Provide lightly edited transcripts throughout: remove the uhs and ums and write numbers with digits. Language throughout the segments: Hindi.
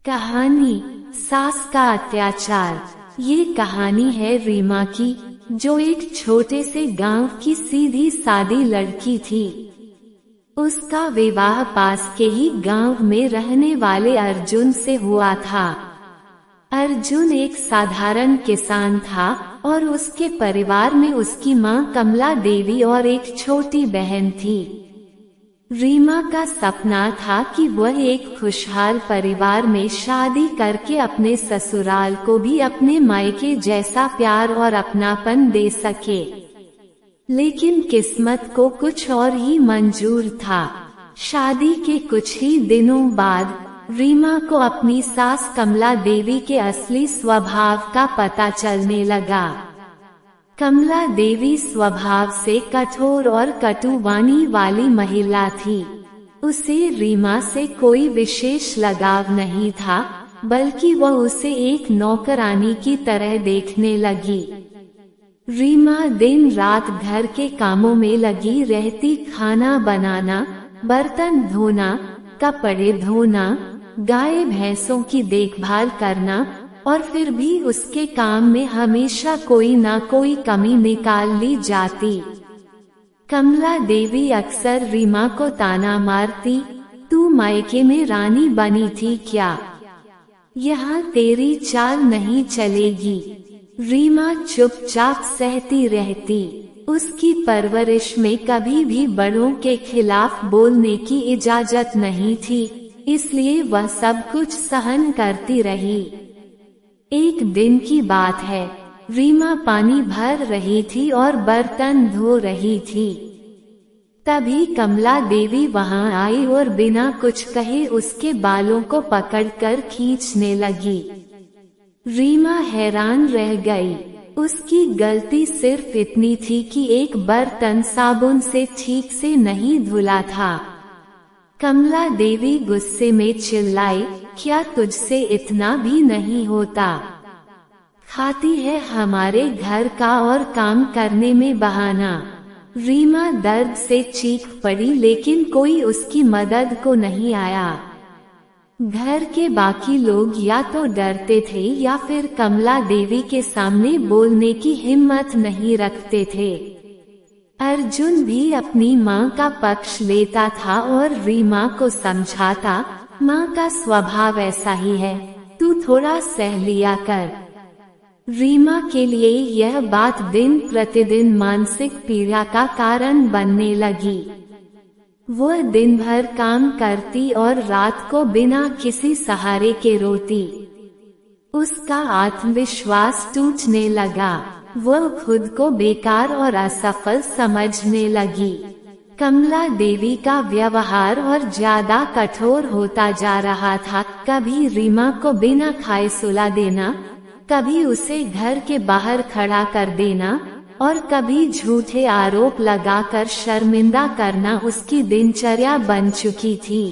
कहानी सास का अत्याचार। ये कहानी है रीमा की, जो एक छोटे से गांव की सीधी सादी लड़की थी। उसका विवाह पास के ही गांव में रहने वाले अर्जुन से हुआ था। अर्जुन एक साधारण किसान था और उसके परिवार में उसकी मां कमला देवी और एक छोटी बहन थी। रीमा का सपना था कि वह एक खुशहाल परिवार में शादी करके अपने ससुराल को भी अपने मायके जैसा प्यार और अपनापन दे सके, लेकिन किस्मत को कुछ और ही मंजूर था। शादी के कुछ ही दिनों बाद रीमा को अपनी सास कमला देवी के असली स्वभाव का पता चलने लगा। कमला देवी स्वभाव से कठोर और कटुवाणी वाली महिला थी। उसे रीमा से कोई विशेष लगाव नहीं था, बल्कि वह उसे एक नौकरानी की तरह देखने लगी। रीमा दिन रात घर के कामों में लगी रहती, खाना बनाना, बर्तन धोना, कपड़े धोना, गाय भैंसों की देखभाल करना, और फिर भी उसके काम में हमेशा कोई ना कोई कमी निकाल ली जाती। कमला देवी अक्सर रीमा को ताना मारती, तू मायके में रानी बनी थी क्या? यहाँ तेरी चाल नहीं चलेगी। रीमा चुपचाप सहती रहती। उसकी परवरिश में कभी भी बड़ों के खिलाफ बोलने की इजाजत नहीं थी, इसलिए वह सब कुछ सहन करती रही। एक दिन की बात है, रीमा पानी भर रही थी और बर्तन धो रही थी। तभी कमला देवी वहां आई और बिना कुछ कहे उसके बालों को पकड़कर खींचने लगी। रीमा हैरान रह गई। उसकी गलती सिर्फ इतनी थी कि एक बर्तन साबुन से ठीक से नहीं धुला था। कमला देवी गुस्से में चिल्लाई, क्या तुझसे इतना भी नहीं होता? खाती है हमारे घर का और काम करने में बहाना। रीमा दर्द से चीख पड़ी, लेकिन कोई उसकी मदद को नहीं आया। घर के बाकी लोग या तो डरते थे या फिर कमला देवी के सामने बोलने की हिम्मत नहीं रखते थे। अर्जुन भी अपनी मां का पक्ष लेता था और रीमा को समझाता, मां का स्वभाव ऐसा ही है, तू थोड़ा सह लिया कर। रीमा के लिए यह बात दिन प्रतिदिन मानसिक पीड़ा का कारण बनने लगी। वह दिन भर काम करती और रात को बिना किसी सहारे के रोती। उसका आत्मविश्वास टूटने लगा। वह खुद को बेकार और असफल समझने लगी। कमला देवी का व्यवहार और ज्यादा कठोर होता जा रहा था। कभी रीमा को बिना खाए सुला देना, कभी उसे घर के बाहर खड़ा कर देना, और कभी झूठे आरोप लगाकर शर्मिंदा करना उसकी दिनचर्या बन चुकी थी।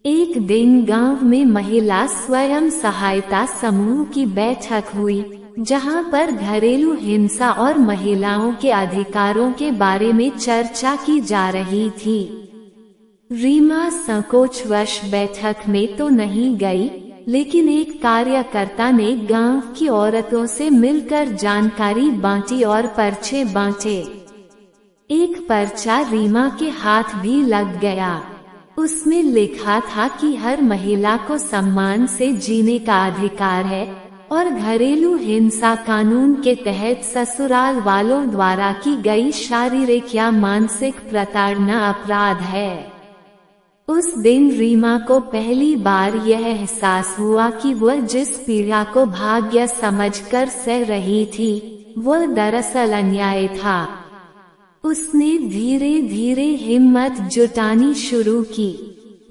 एक दिन गांव में महिला स्वयं सहायता समूह की बैठक हुई, जहां पर घरेलू हिंसा और महिलाओं के अधिकारों के बारे में चर्चा की जा रही थी। रीमा संकोचवश बैठक में तो नहीं गई, लेकिन एक कार्यकर्ता ने गांव की औरतों से मिलकर जानकारी बांटी और पर्चे बांटे। एक पर्चा रीमा के हाथ भी लग गया। उसमें लिखा था कि हर महिला को सम्मान से जीने का अधिकार है और घरेलू हिंसा कानून के तहत ससुराल वालों द्वारा की गई शारीरिक या मानसिक प्रताड़ना अपराध है। उस दिन रीमा को पहली बार यह एहसास हुआ कि वह जिस पीड़ा को भाग्य समझकर सह रही थी, वह दरअसल अन्याय था। उसने धीरे धीरे हिम्मत जुटानी शुरू की।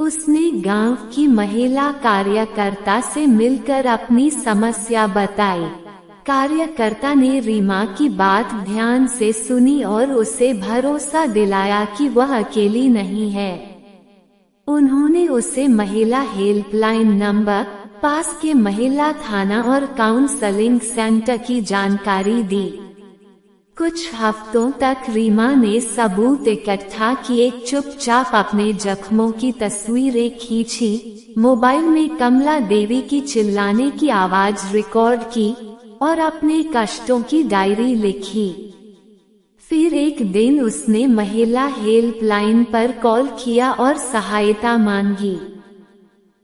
उसने गांव की महिला कार्यकर्ता से मिलकर अपनी समस्या बताई। कार्यकर्ता ने रीमा की बात ध्यान से सुनी और उसे भरोसा दिलाया कि वह अकेली नहीं है। उन्होंने उसे महिला हेल्पलाइन नंबर, पास के महिला थाना और काउंसलिंग सेंटर की जानकारी दी। कुछ हफ्तों तक रीमा ने सबूत इकट्ठा किए, चुपचाप अपने जख्मों की तस्वीरें खींची, मोबाइल में कमला देवी की चिल्लाने की आवाज रिकॉर्ड की और अपने कष्टों की डायरी लिखी। फिर एक दिन उसने महिला हेल्पलाइन पर कॉल किया और सहायता मांगी।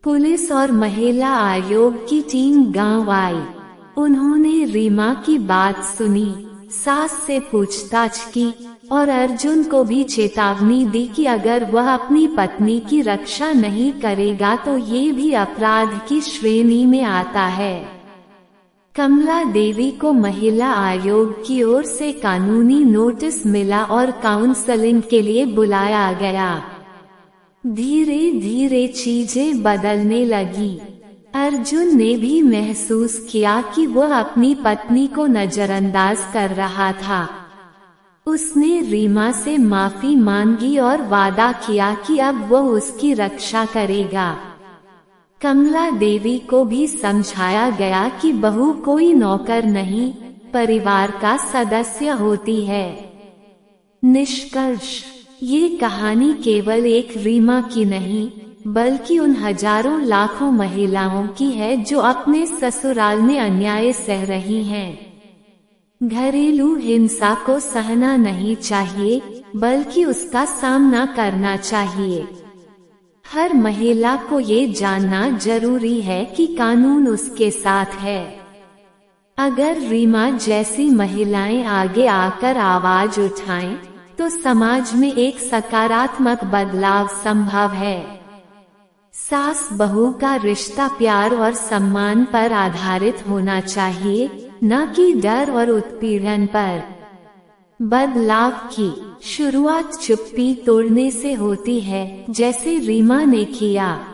पुलिस और महिला आयोग की टीम गांव आई। उन्होंने रीमा की बात सुनी, सास से पूछताछ की और अर्जुन को भी चेतावनी दी कि अगर वह अपनी पत्नी की रक्षा नहीं करेगा तो ये भी अपराध की श्रेणी में आता है। कमला देवी को महिला आयोग की ओर से कानूनी नोटिस मिला और काउंसलिंग के लिए बुलाया गया। धीरे धीरे चीजें बदलने लगी। अर्जुन ने भी महसूस किया कि वह अपनी पत्नी को नजरअंदाज कर रहा था। उसने रीमा से माफी मांगी और वादा किया कि अब वह उसकी रक्षा करेगा। कमला देवी को भी समझाया गया कि बहू कोई नौकर नहीं, परिवार का सदस्य होती है। निष्कर्ष, ये कहानी केवल एक रीमा की नहीं, बल्कि उन हजारों लाखों महिलाओं की है जो अपने ससुराल में अन्याय सह रही हैं। घरेलू हिंसा को सहना नहीं चाहिए, बल्कि उसका सामना करना चाहिए। हर महिला को ये जानना जरूरी है कि कानून उसके साथ है। अगर रीमा जैसी महिलाएं आगे आकर आवाज उठाएं, तो समाज में एक सकारात्मक बदलाव संभव है। सास बहू का रिश्ता प्यार और सम्मान पर आधारित होना चाहिए, न कि डर और उत्पीड़न पर। बदलाव की शुरुआत चुप्पी तोड़ने से होती है, जैसे रीमा ने किया।